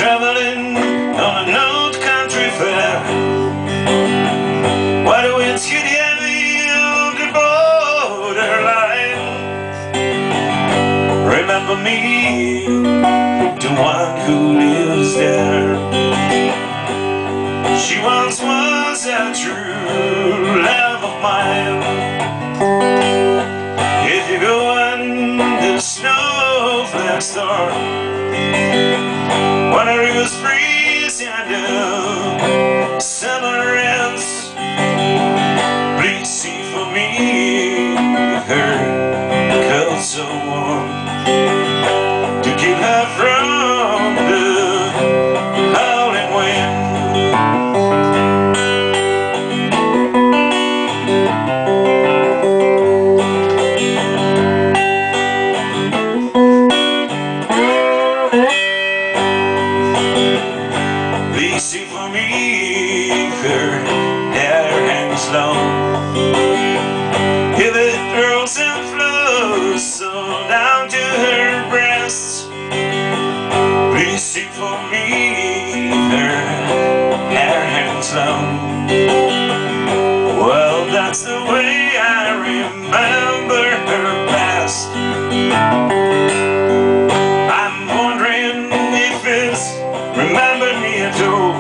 traveling on an old country fair, why the winds hit heavy on the borderline. Remember me, the one who lives there. She once was a true love of mine. If you go on the snowflake storm, when the rivers freeze and the summer ends, please see for me her coat so warm to keep her from the howling wind. Please see for me her hair hangs long, if it rolls and flows so down to her breast. Please see for me her hair hangs long. Well, that's the way I remember her best. I'm wondering if it's remember me at all.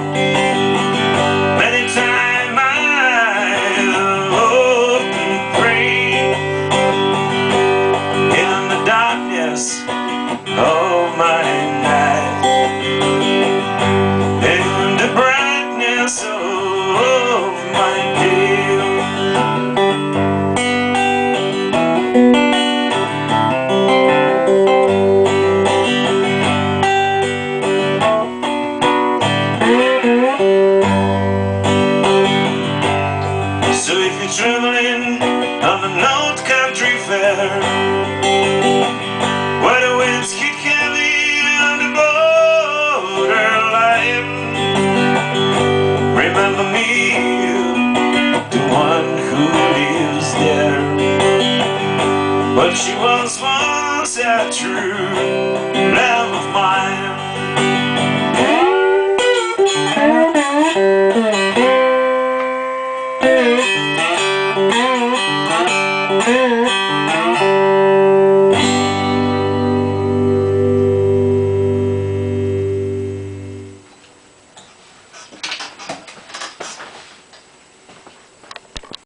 Many times I hope and pray in the darkness of my night, in the brightness of my day. So if you're traveling on an old country fair, where the winds kick heavy on the borderline, remember me, the one who lives there. But she once was a true love of mine. Mm-hmm.